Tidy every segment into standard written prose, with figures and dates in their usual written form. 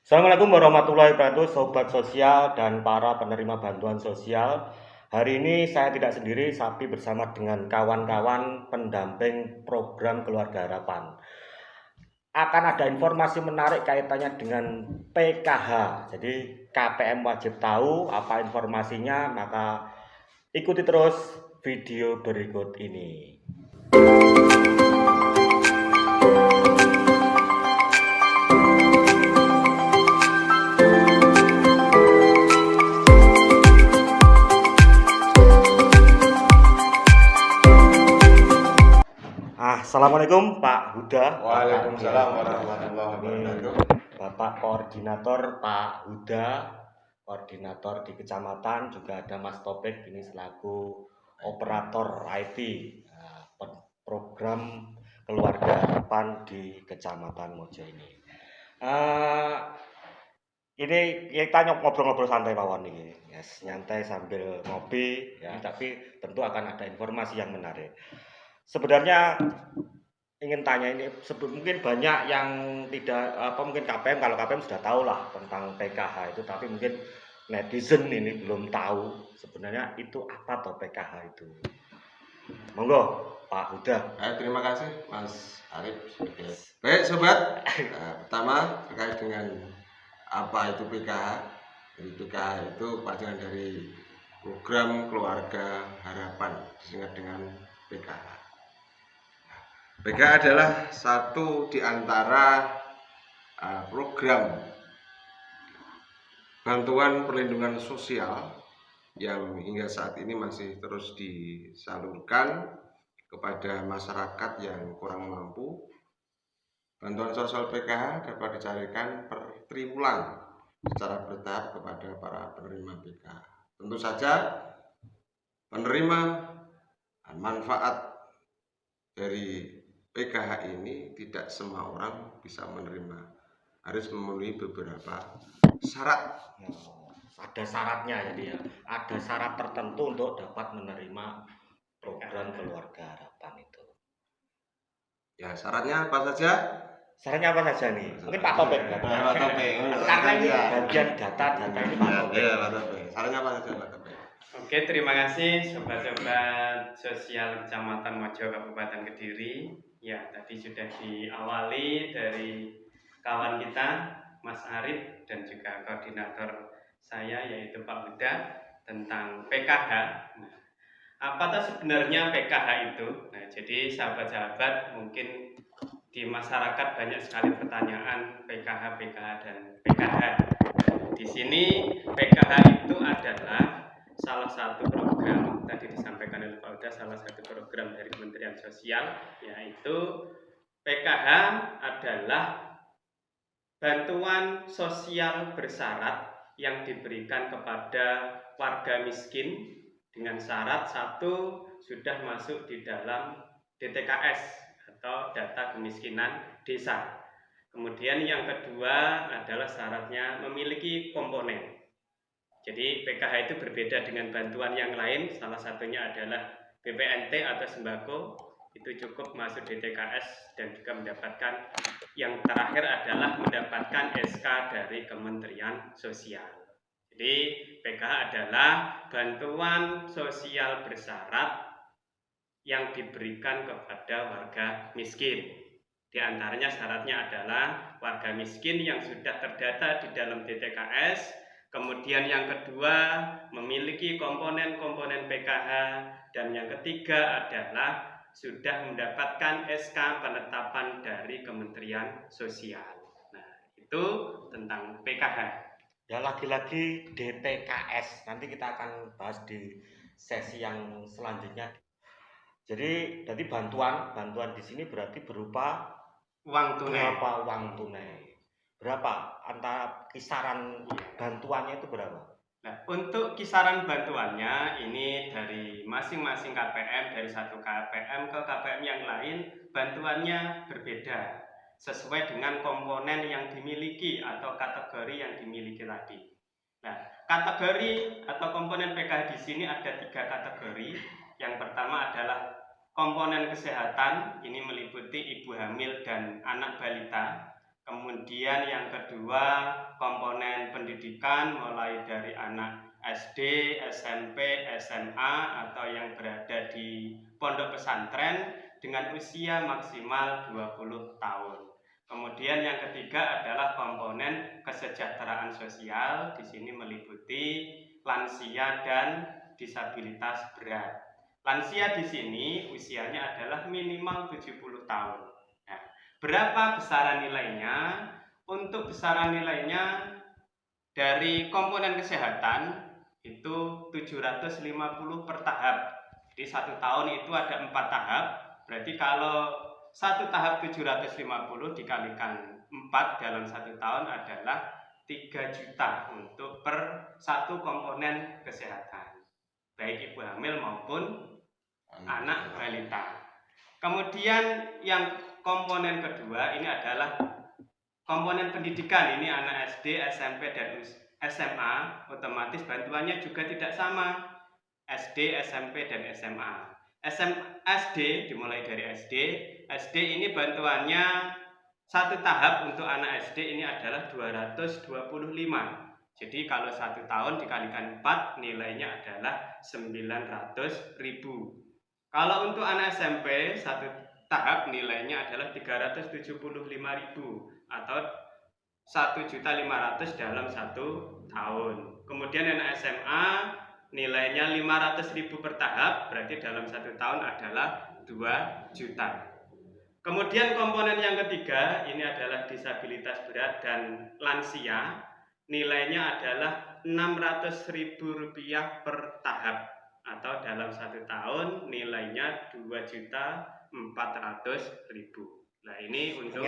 Assalamualaikum warahmatullahi wabarakatuh, sobat sosial dan para penerima bantuan sosial. Hari ini saya tidak sendiri, tapi bersama dengan kawan-kawan pendamping program Keluarga Harapan. Akan ada informasi menarik kaitannya dengan PKH. Jadi KPM wajib tahu apa informasinya, maka ikuti terus video berikut ini. Assalamualaikum Pak Huda. Waalaikumsalam warahmatullahi wabarakatuh. Bapak Koordinator Pak Huda, koordinator di kecamatan, juga ada Mas Topik ini selaku operator IT program Keluarga Harapan di Kecamatan Mojo ini. Ini kita ngobrol-ngobrol santai mawon ini, yes, nyantai sambil ngopi ya, tapi tentu akan ada informasi yang menarik. Sebenarnya ingin tanya ini, mungkin banyak yang tidak mungkin KPM, kalau KPM sudah tahu lah tentang PKH itu, tapi mungkin netizen ini belum tahu sebenarnya itu apa toh PKH itu. Monggo Pak Huda. Terima kasih Mas Arif. Baik sobat, pertama terkait dengan apa itu PKH. Jadi PKH itu panjangan dari program Keluarga Harapan, disingkat dengan PKH. PKH adalah satu di antara program bantuan perlindungan sosial yang hingga saat ini masih terus disalurkan kepada masyarakat yang kurang mampu. Bantuan sosial PKH dapat dicarikan per triwulan secara bertahap kepada para penerima PKH. Tentu saja penerima manfaat dari PKH ini tidak semua orang bisa menerima, harus memenuhi beberapa syarat. Ada syaratnya jadi ya, ada syarat tertentu untuk dapat menerima program Keluarga Harapan itu. Ya, syaratnya apa saja? Syaratnya apa saja nih? Mungkin Pak Topik. Pak Topik. Karena ini bagian data ini Pak Topik. Iya, Pak Topik. Syaratnya apa saja Pak Topik? Oke, terima kasih sobat-sobat sosial Kecamatan Mojo Kabupaten Kediri. Ya, tadi sudah diawali dari kawan kita Mas Arif dan juga koordinator saya yaitu Pak Huda tentang PKH. Nah, apa sebenarnya PKH itu? Nah, jadi sahabat-sahabat mungkin di masyarakat banyak sekali pertanyaan PKH dan PKH. Di sini PKH itu adalah salah satu program, tadi disampaikan oleh Pak Huda, salah satu program dari Kementerian Sosial, yaitu PKH adalah bantuan sosial bersyarat yang diberikan kepada warga miskin dengan syarat satu sudah masuk di dalam DTKS atau data kemiskinan desa. Kemudian yang kedua adalah syaratnya memiliki komponen. Jadi PKH itu berbeda dengan bantuan yang lain, salah satunya adalah BPNT atau sembako, itu cukup masuk DTKS dan juga mendapatkan, yang terakhir adalah mendapatkan SK dari Kementerian Sosial. Jadi PKH adalah bantuan sosial bersyarat yang diberikan kepada warga miskin. Di antaranya syaratnya adalah warga miskin yang sudah terdata di dalam DTKS. Kemudian yang kedua memiliki komponen-komponen PKH, dan yang ketiga adalah sudah mendapatkan SK penetapan dari Kementerian Sosial. Nah, itu tentang PKH. Ya, lagi-lagi DTKS. Nanti kita akan bahas di sesi yang selanjutnya. Jadi bantuan di sini berarti berupa uang tunai. Berapa uang tunai? Berapa antara kisaran bantuannya itu berapa? Nah, untuk kisaran bantuannya ini dari masing-masing KPM, dari satu KPM ke KPM yang lain bantuannya berbeda sesuai dengan komponen yang dimiliki atau kategori yang dimiliki tadi. Nah, kategori atau komponen PKH di sini ada 3 kategori. Yang pertama adalah komponen kesehatan, ini meliputi ibu hamil dan anak balita. Kemudian yang kedua, komponen pendidikan mulai dari anak SD, SMP, SMA atau yang berada di pondok pesantren dengan usia maksimal 20 tahun. Kemudian yang ketiga adalah komponen kesejahteraan sosial. Di sini meliputi lansia dan disabilitas berat. Lansia di sini usianya adalah minimal 70 tahun. Nah, berapa besaran nilainya? Untuk besaran nilainya dari komponen kesehatan itu 750 per tahap. Jadi 1 tahun itu ada 4 tahap. Berarti kalau 1 tahap 750 dikalikan 4 dalam 1 tahun adalah 3 juta untuk per 1 komponen kesehatan, baik ibu hamil maupun anak balita. Kemudian yang komponen kedua ini adalah komponen pendidikan. Ini anak SD, SMP, dan SMA, otomatis bantuannya juga tidak sama. SD, SMP, dan SMA. SD dimulai dari SD. SD ini bantuannya 1 tahap untuk anak SD ini adalah 225. Jadi kalau 1 tahun dikalikan 4 nilainya adalah 900.000. Kalau untuk anak SMP 1 tahap nilainya adalah 375.000 atau 1.500.000 dalam 1 tahun. Kemudian anak SMA nilainya 500.000 per tahap, berarti dalam 1 tahun adalah 2 juta. Kemudian komponen yang ketiga ini adalah disabilitas berat dan lansia, nilainya adalah Rp600.000 per tahap atau dalam 1 tahun nilainya 2.400.000. Nah ini untuk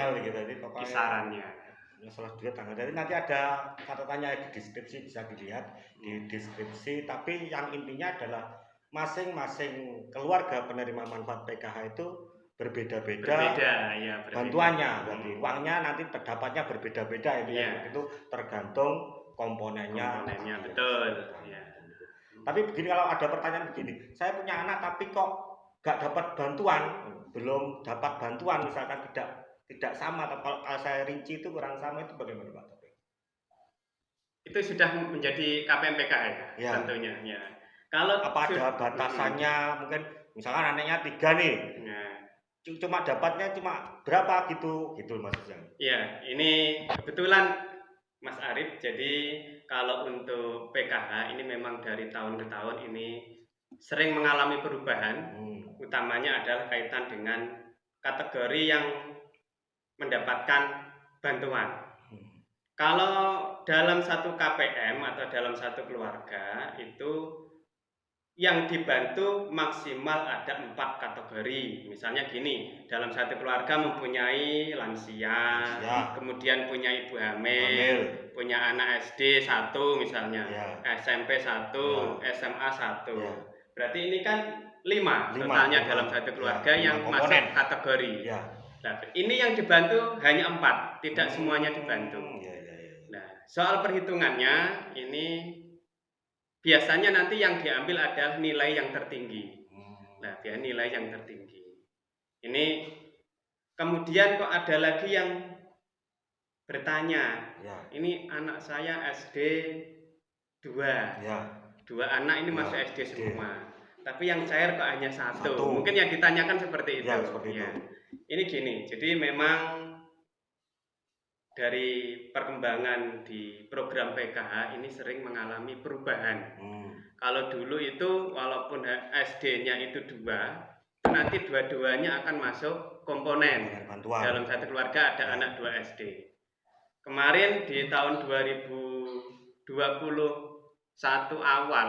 kisarannya. Salah dua tanggal. Jadi nanti ada catatannya di deskripsi, bisa dilihat di deskripsi. Tapi yang intinya adalah masing-masing keluarga penerima manfaat PKH itu berbeda-beda ya, bantuannya. Berarti uangnya nanti terdapatnya berbeda-beda itu tergantung komponennya. Betul. Ya. Tapi begini, kalau ada pertanyaan begini, saya punya anak tapi kok gak dapat bantuan, belum dapat bantuan, misalkan tidak sama, atau kalau saya rinci itu kurang sama, itu bagaimana Pak? Itu sudah menjadi KPM-PKH ya, tentunya. Ya. Kalau apa ada batasannya, mungkin misalkan anaknya 3 nih, cuma dapatnya cuma berapa gitu maksudnya? Ya, ini kebetulan Mas Arif, jadi kalau untuk PKH ini memang dari tahun ke tahun ini sering mengalami perubahan, utamanya adalah kaitan dengan kategori yang mendapatkan bantuan. Kalau dalam 1 KPM atau dalam 1 keluarga itu yang dibantu maksimal ada 4 kategori. Misalnya gini, dalam 1 keluarga mempunyai lansia, kemudian punya ibu hamil, punya anak SD 1 misalnya, SMP 1, SMA 1. Berarti ini kan 5 totalnya dalam 1 keluarga yang masuk kategori. Nah, ini yang dibantu hanya 4, tidak semuanya dibantu. Nah, soal perhitungannya ini biasanya nanti yang diambil adalah nilai yang tertinggi. Nah, biar nilai yang tertinggi. Ini kemudian kok ada lagi yang bertanya, ini anak saya SD 2. 2 anak ini masuk SD semua. Tapi yang cair kok hanya 1. Mungkin yang ditanyakan seperti itu. Ini gini, jadi memang dari perkembangan di program PKH ini sering mengalami perubahan. Kalau dulu itu walaupun SD-nya itu 2, nanti dua-duanya akan masuk komponen. Dalam 1 keluarga ada anak 2 SD. Kemarin di tahun 2021 awal,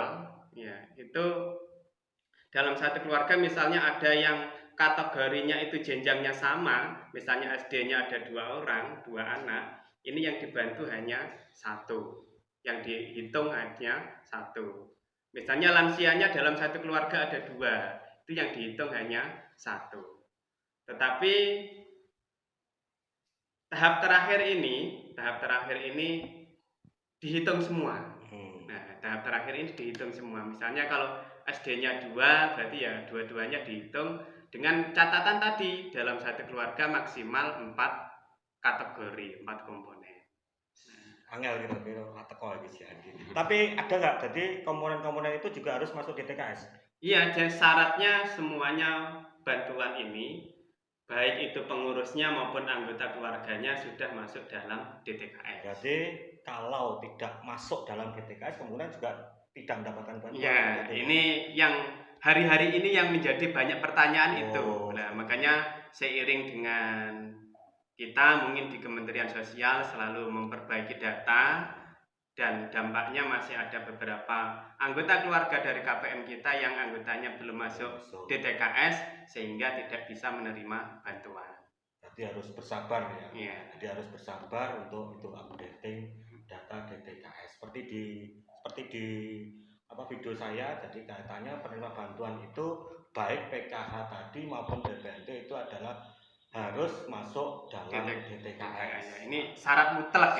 ya itu dalam 1 keluarga misalnya ada yang kategorinya itu jenjangnya sama, misalnya SD-nya ada 2 orang, 2 anak, ini yang dibantu hanya 1, yang dihitung hanya 1. Misalnya lansianya dalam 1 keluarga ada 2, itu yang dihitung hanya 1. Tetapi tahap terakhir ini dihitung semua. Nah, tahap terakhir ini dihitung semua. Misalnya kalau SD-nya 2, berarti ya dua-duanya dihitung dengan catatan tadi dalam 1 keluarga maksimal 4 kategori 4 komponen. Angel kira-kira teko iki sih. Tapi ada nggak? Jadi komponen-komponen itu juga harus masuk DTKS? Iya, jadi syaratnya semuanya bantuan ini, baik itu pengurusnya maupun anggota keluarganya sudah masuk dalam DTKS. Jadi kalau tidak masuk dalam DTKS kemudian juga tidak mendapatkan bantuan. Ya, Gitu. ini yang hari-hari ini yang menjadi banyak pertanyaan itu. Oh. Nah, makanya seiring dengan kita mungkin di Kementerian Sosial selalu memperbaiki data dan dampaknya masih ada beberapa anggota keluarga dari KPM kita yang anggotanya belum masuk DTKS sehingga tidak bisa menerima bantuan. Jadi harus bersabar ya. Iya. Jadi harus bersabar untuk itu updating data DTKS. Seperti di video saya, jadi kaitannya penerima bantuan itu baik PKH tadi maupun BPNT itu adalah harus masuk dalam DTKS. Ini syarat mutlak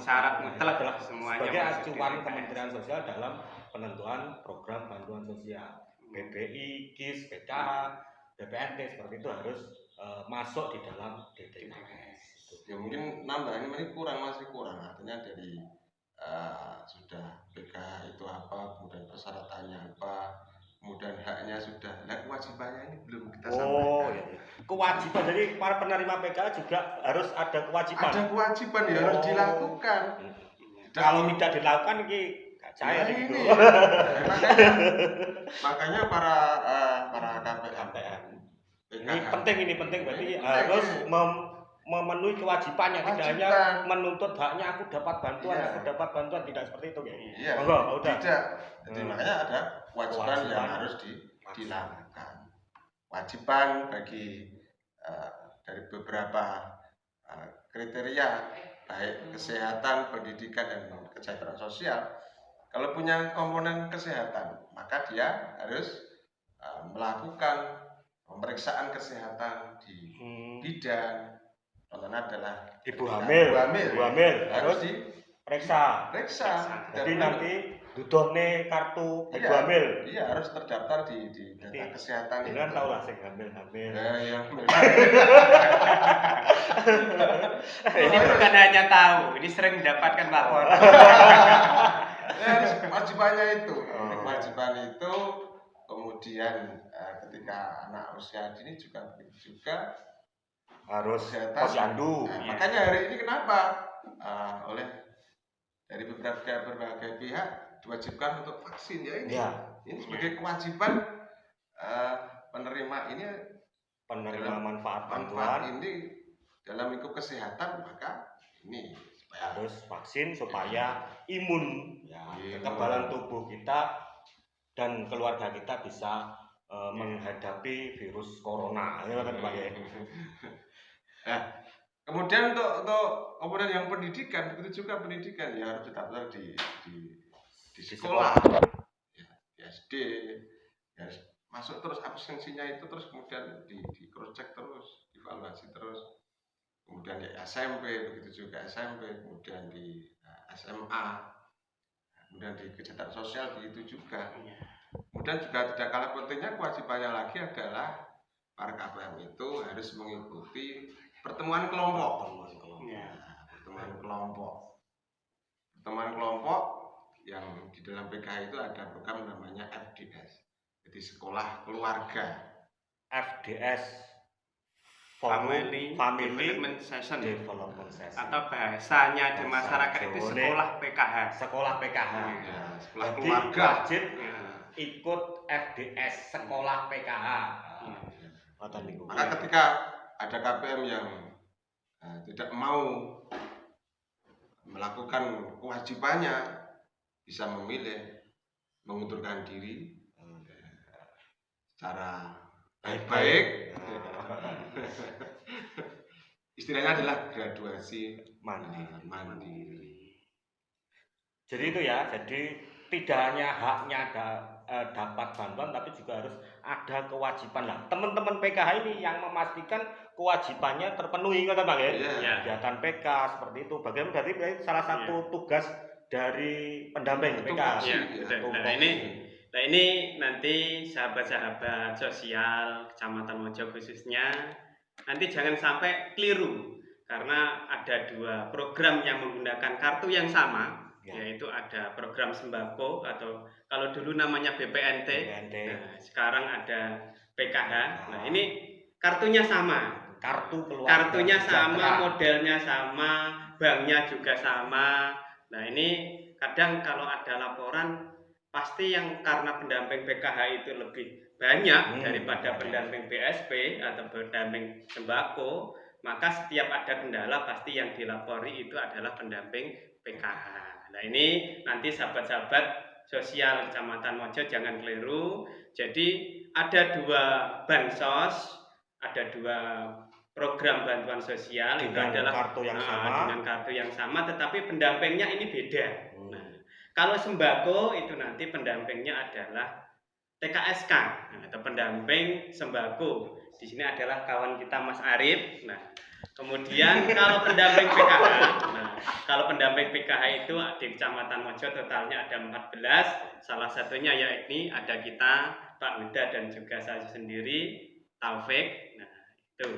Syarat mutlak adalah semuanya sebagai masuk acuan DTKS. Kementerian Sosial dalam penentuan program bantuan sosial. BPI, KIS, PKH, BPNT seperti itu harus masuk di dalam DTKS. Ya mungkin nambah ini masih kurang, artinya dari sudah PKH itu apa, kemudian persyaratannya apa, kemudian haknya sudah, nah kewajibannya ini belum kita sampaikan. Oh iya. Kewajiban, jadi para penerima PKH juga harus ada kewajiban. Ada kewajiban ya harus dilakukan. Kalau tidak dilakukan ini gak cair Nah, gitu. ini. Makanya para KPM Ini penting berarti Ini harus penting. memenuhi kewajibannya, tidak hanya Kewajiban. menuntut haknya aku dapat bantuan, Iya. aku dapat bantuan, tidak seperti itu ya. Iya. Enggak, udah. Tidak. Jadi makanya ada kewajiban yang Kewajiban. harus dilakukan. Kewajiban bagi dari beberapa kriteria baik kesehatan, pendidikan dan kesejahteraan sosial. Kalau punya komponen kesehatan, maka dia harus melakukan pemeriksaan kesehatan di bidan. Contohnya adalah Ibu hamil harus harus diperiksa. Jadi nanti dudone kartu ibu hamil. Iya, harus terdaftar di data kesehatan. Dengan tahu lah sing hamil. Ya. Ini bukan hanya tahu, ini sering mendapatkan laporan. Harus kewajibannya itu. Kewajiban itu kemudian ketika anak usia dini juga Harus kesehatan. posyandu. Makanya hari ini kenapa oleh dari berbagai pihak diwajibkan untuk vaksin ya ini. Ya. Ini sebagai kewajiban penerima ini Penerima manfaat manfaat bantuan ini dalam lingkup kesehatan, maka ini supaya harus vaksin supaya imun ya, Imun. kekebalan tubuh kita dan keluarga kita bisa menghadapi virus corona ya kan Pak ya. Nah, kemudian untuk komponen yang pendidikan, begitu juga pendidikan ya harus terdaftar di sekolah, ya, di SD, ya, masuk terus absensinya itu terus kemudian di cross check terus, evaluasi terus, kemudian di SMP begitu juga SMP, kemudian di SMA, kemudian di kesejahteraan sosial begitu juga. Kemudian juga tidak kalah pentingnya kewajibannya lagi adalah para KPM itu harus mengikuti pertemuan kelompok. Pertemuan kelompok yang di dalam PKH itu ada program namanya FDS, jadi sekolah keluarga. FDS Family Development Session Session. atau bahasanya di masyarakat itu sekolah PKH. Sekolah PKH. Ya, sekolah Jadi keluarga. wajib ikut FDS sekolah PKH. Maka ketika ada KPM yang tidak mau melakukan kewajibannya, bisa memilih mengundurkan diri secara baik-baik. Istilahnya adalah graduasi mandiri. Jadi itu ya, jadi tidak hanya haknya dapat bantuan, tapi juga harus ada kewajiban lah. Teman-teman PKH ini yang memastikan kewajibannya terpenuhi, kata Bang ya. Iya. Kegiatan PK seperti itu. Bagaimana berarti salah satu tugas dari pendamping PKH. Nah ini nanti sahabat-sahabat sosial Kecamatan Mojo khususnya nanti jangan sampai keliru karena ada 2 program yang menggunakan kartu yang sama, Ya. yaitu ada program sembako atau kalau dulu namanya BPNT, BPNT. nah, sekarang ada PKH. Nah, ini kartunya sama. Kartunya sama, modelnya sama, banknya juga sama. Nah, ini kadang kalau ada laporan pasti yang karena pendamping PKH itu lebih banyak daripada pendamping BSP atau pendamping sembako, maka setiap ada kendala pasti yang dilapori itu adalah pendamping PKH. Nah, ini nanti sahabat-sahabat sosial Kecamatan Mojo jangan keliru. Jadi ada 2 bansos, ada 2 program bantuan sosial dengan itu adalah kartu yang sama. Dengan kartu yang sama, tetapi pendampingnya ini beda. Nah, kalau sembako itu nanti pendampingnya adalah TKSK atau pendamping sembako. Di sini adalah kawan kita Mas Arif. Nah, kemudian kalau pendamping PKH, kalau pendamping PKH itu di Kecamatan Mojo totalnya ada 14. Salah satunya yakni ada kita Pak Huda dan juga saya sendiri Taufik. Nah, itu.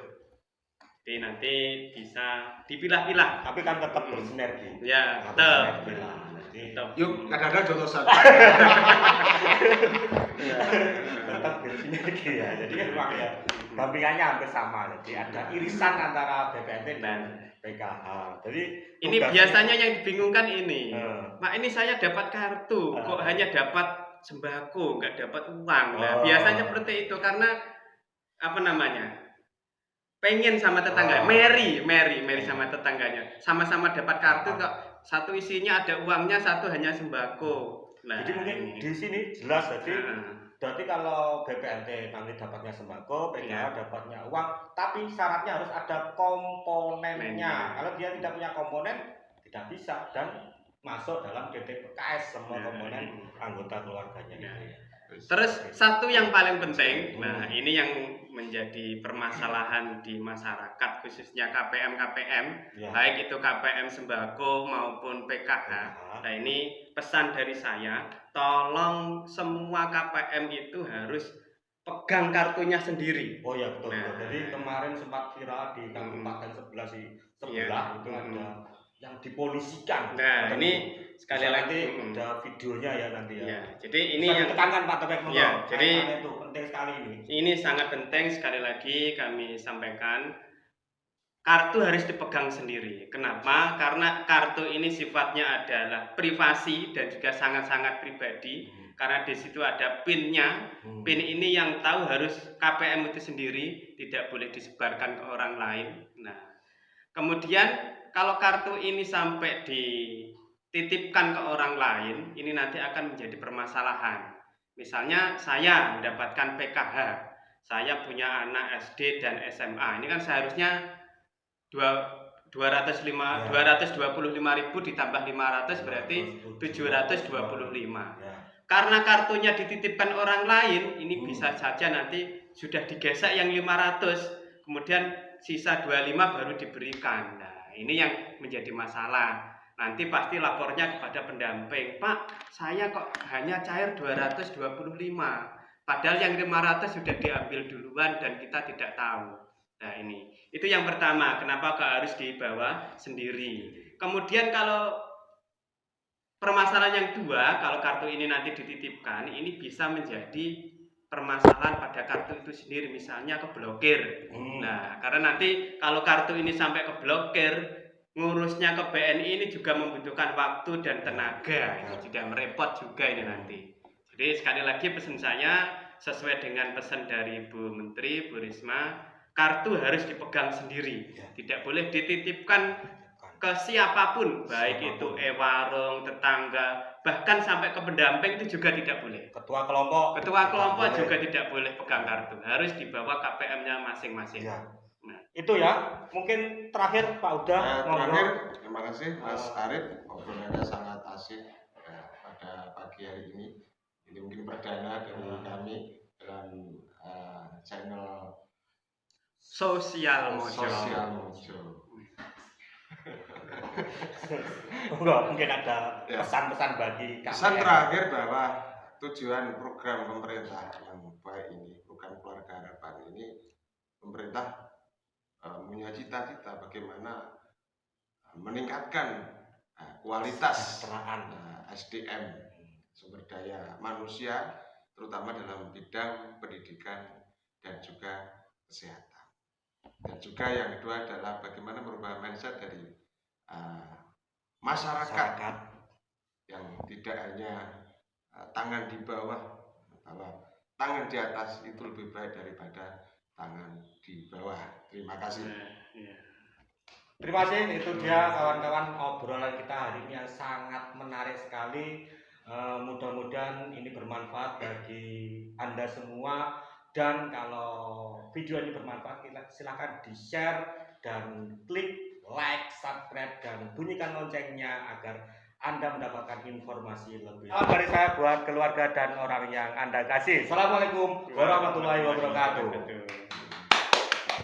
Jadi nanti bisa dipilah-pilah. Tapi kan tetap bersinergi. Ya, tetap. Yuk, kadang-kadang jotosan. Tetap bersinergi ya. Jadi kan memang ya dampingannya hampir sama. Jadi ada irisan antara BPNT dan PKH. Jadi ini biasanya yang dibingungkan ini. Pak, ini saya dapat kartu, kok hanya dapat sembako, nggak dapat uang. Nah, biasanya seperti itu karena apa namanya? Pengen sama tetangga, Mary sama tetangganya, sama-sama dapat kartu kok, satu isinya ada uangnya, satu hanya sembako. Nah, jadi mungkin di sini jelas, jadi berarti kalau BPNT nanti dapatnya sembako, PKH dapatnya uang, tapi syaratnya harus ada komponennya. Kalau dia tidak punya komponen, tidak bisa dan masuk dalam DTPKS semua komponen anggota keluarganya. Terus satu yang paling penting, nah ini yang menjadi permasalahan di masyarakat khususnya KPM, baik itu KPM sembako maupun PKH. Nah, ini pesan dari saya, tolong semua KPM itu harus pegang kartunya sendiri. Oh ya betul. Jadi kemarin sempat viral di kabupaten sebelah itu ada yang dipolisikan. Nah, ini sekali lagi ada videonya ya nanti ya. Jadi ini yang ditekankan Pak Topik. Jadi itu penting sekali ini. Ini sangat penting, sekali lagi kami sampaikan, kartu harus dipegang sendiri. Kenapa? Karena kartu ini sifatnya adalah privasi dan juga sangat-sangat pribadi. Karena di situ ada PIN-nya. PIN ini yang tahu harus KPM itu sendiri, tidak boleh disebarkan ke orang lain. Nah, kemudian kalau kartu ini sampai dititipkan ke orang lain, ini nanti akan menjadi permasalahan. Misalnya saya mendapatkan PKH, saya punya anak SD dan SMA, ini kan seharusnya 225.000 ditambah 500 berarti 725. Karena kartunya dititipkan orang lain, ini bisa saja nanti sudah digesek yang 500, kemudian sisa 25 baru diberikan. Nah, ini yang menjadi masalah. Nanti pasti lapornya kepada pendamping, Pak, saya kok hanya cair 225, padahal yang 500 sudah diambil duluan dan kita tidak tahu. Nah, ini itu yang pertama, kenapa harus dibawa sendiri. Kemudian kalau permasalahan yang kedua, kalau kartu ini nanti dititipkan, ini bisa menjadi permasalahan pada kartu itu sendiri, misalnya keblokir. Nah, karena nanti kalau kartu ini sampai keblokir, ngurusnya ke BNI ini juga membutuhkan waktu dan tenaga, ini juga merepot juga ini nanti. Jadi sekali lagi pesan saya sesuai dengan pesan dari Bu Menteri, Bu Risma, kartu harus dipegang sendiri, tidak boleh dititipkan ke siapapun, baik itu warung, tetangga, bahkan sampai ke pendamping itu juga tidak boleh. Ketua kelompok juga tidak boleh pegang kartu, harus dibawa KPM-nya masing-masing. Nah, itu ya, mungkin terakhir Pak Uda. Terakhir, terima kasih Mas Arif, obrolannya sangat asik pada pagi hari ini. Ini mungkin perdana dari kami dalam channel Sosial Mojo. Mungkin ada pesan-pesan bagi kami. Pesan terakhir bahwa tujuan program pemerintah yang baik ini, program Keluarga Harapan ini, pemerintah punya cita-cita bagaimana meningkatkan kualitas Kesejahteraan. SDM, sumber daya manusia, terutama dalam bidang pendidikan dan juga kesehatan. Dan juga yang kedua adalah bagaimana merubah mindset dari masyarakat yang tidak hanya tangan di bawah, bahwa tangan di atas itu lebih baik daripada tangan di bawah. Terima kasih. Terima kasih, itu dia kawan-kawan obrolan kita hari ini yang sangat menarik sekali. Mudah-mudahan ini bermanfaat bagi Anda semua, dan kalau video ini bermanfaat silahkan di-share dan klik like, subscribe, dan bunyikan loncengnya agar Anda mendapatkan informasi lebih. Salam dari saya buat keluarga dan orang yang Anda kasih. Assalamualaikum warahmatullahi wabarakatuh.